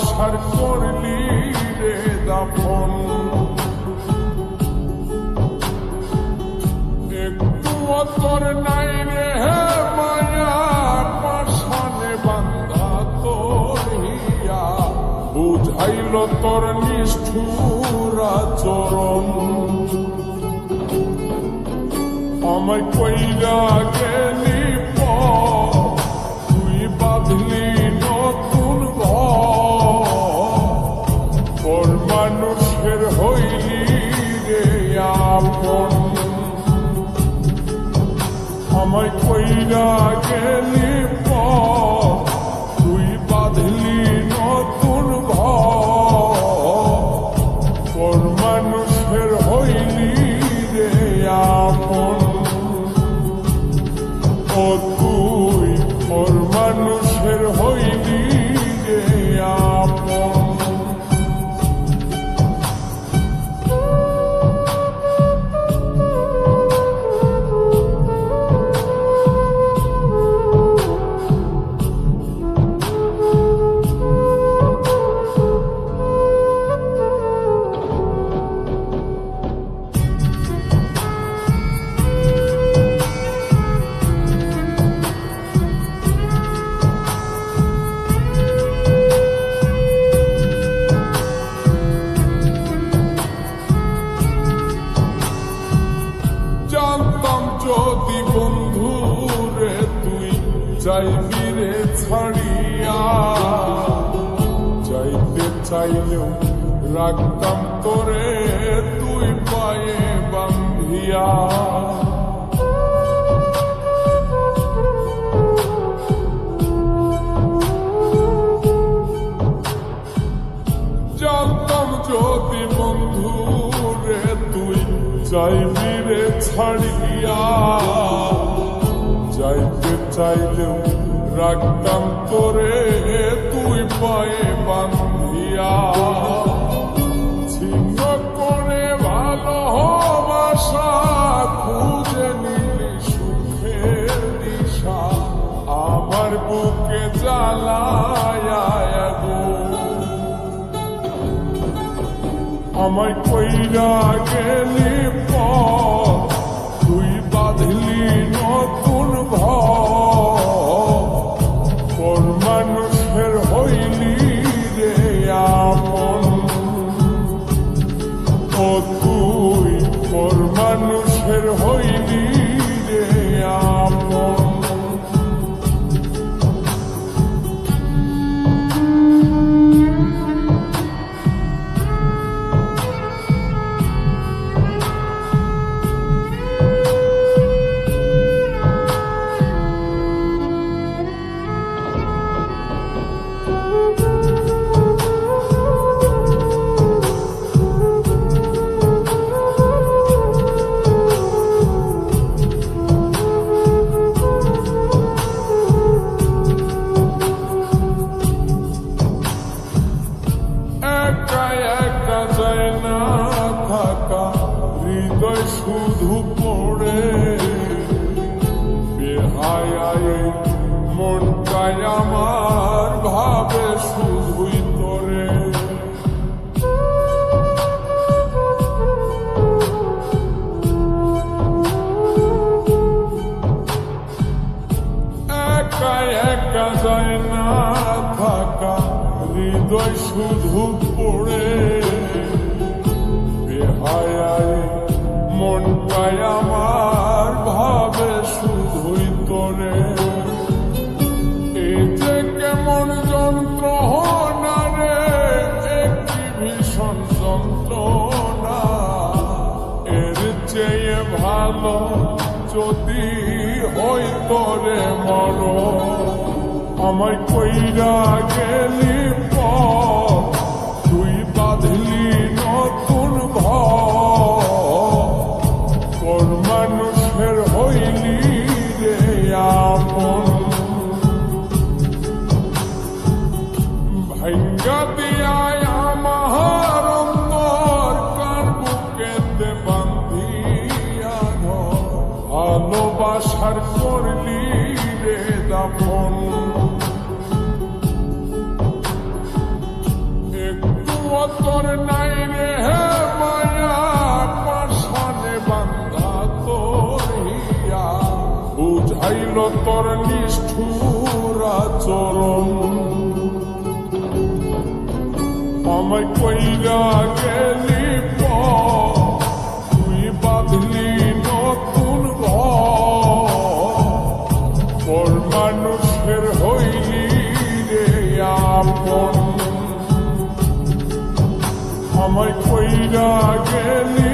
ভালোবাসার করলি রে দাফন। একটু তোর নাই রে মায়া পাশানে বান্ধা তোর হিয়া, বুঝাইল তোর নিষ্ঠুর আচরণ। আমায় কইরা গেলি তুই বাঁধলি নতুন ঘর, মানুষের হইলি রে আপন। আমায় কইরা গেলি তুই বাঁধলি নতুন ঘর, মানুষের হইলি রে আপন। ও তুই ওর মানুষের হইলি রে আপন। জানতাম যদি বন্ধু রে তুই যাইবি রে ছাড়িয়া, যাইতে চাইলেও রাখতাম তোরে তুই পায়ে বান্ধিয়া। জানতাম যদি বন্ধু রে তুই যাইবি রে ছাড়িয়া, যাইতে চাইলেও রাখতাম তোরে তুই পায়ে বান্ধিয়া। ছিন্ন করে ভালোবাসা খুঁজে নিলি সুখের দিশা, আমার বুকে জ্বালায় আগুন। আমায় কইরা গেলি তুই বাঁধলি নতুন ঘর, মানুষের হইলি রে আপন। ও তুই ওর মানুষের হইলি রে আপন। হৃদয় শুধু পড়ে বেহায় মনটাই আমার ভাবে শুধুই তোরে। একা একা যায় না থাকা, হৃদয় শুধু পড়ে বেহায় মনটাই আমার ভাবে শুধুই তোরে। এই যে কেমন যন্ত্রণা রে, একটি ভীষণ যন্ত্রণা, এর চেয়ে ভালো যদি হই তোরে মর। আমায় কইরা গেলি তুই বাঁধলি নতুন ঘর, মানুষের হইলি রে আপন। ভাঙ্গা দিয়া আমার অন্তর কার বুকেতে বান্ধিয়া ঘর, ভালোবাসার করলি রে দাফন। তোর নাই রে হে মায়া পাশানে বান্ধা তোর হিয়া বুঝাইল তোর নিষ্ঠুর আচরণ আমায় কইরা গেলি তুই বাঁধলি নতুন ঘর মানুষের হইলি রে আপন আমায় কইরা গেলি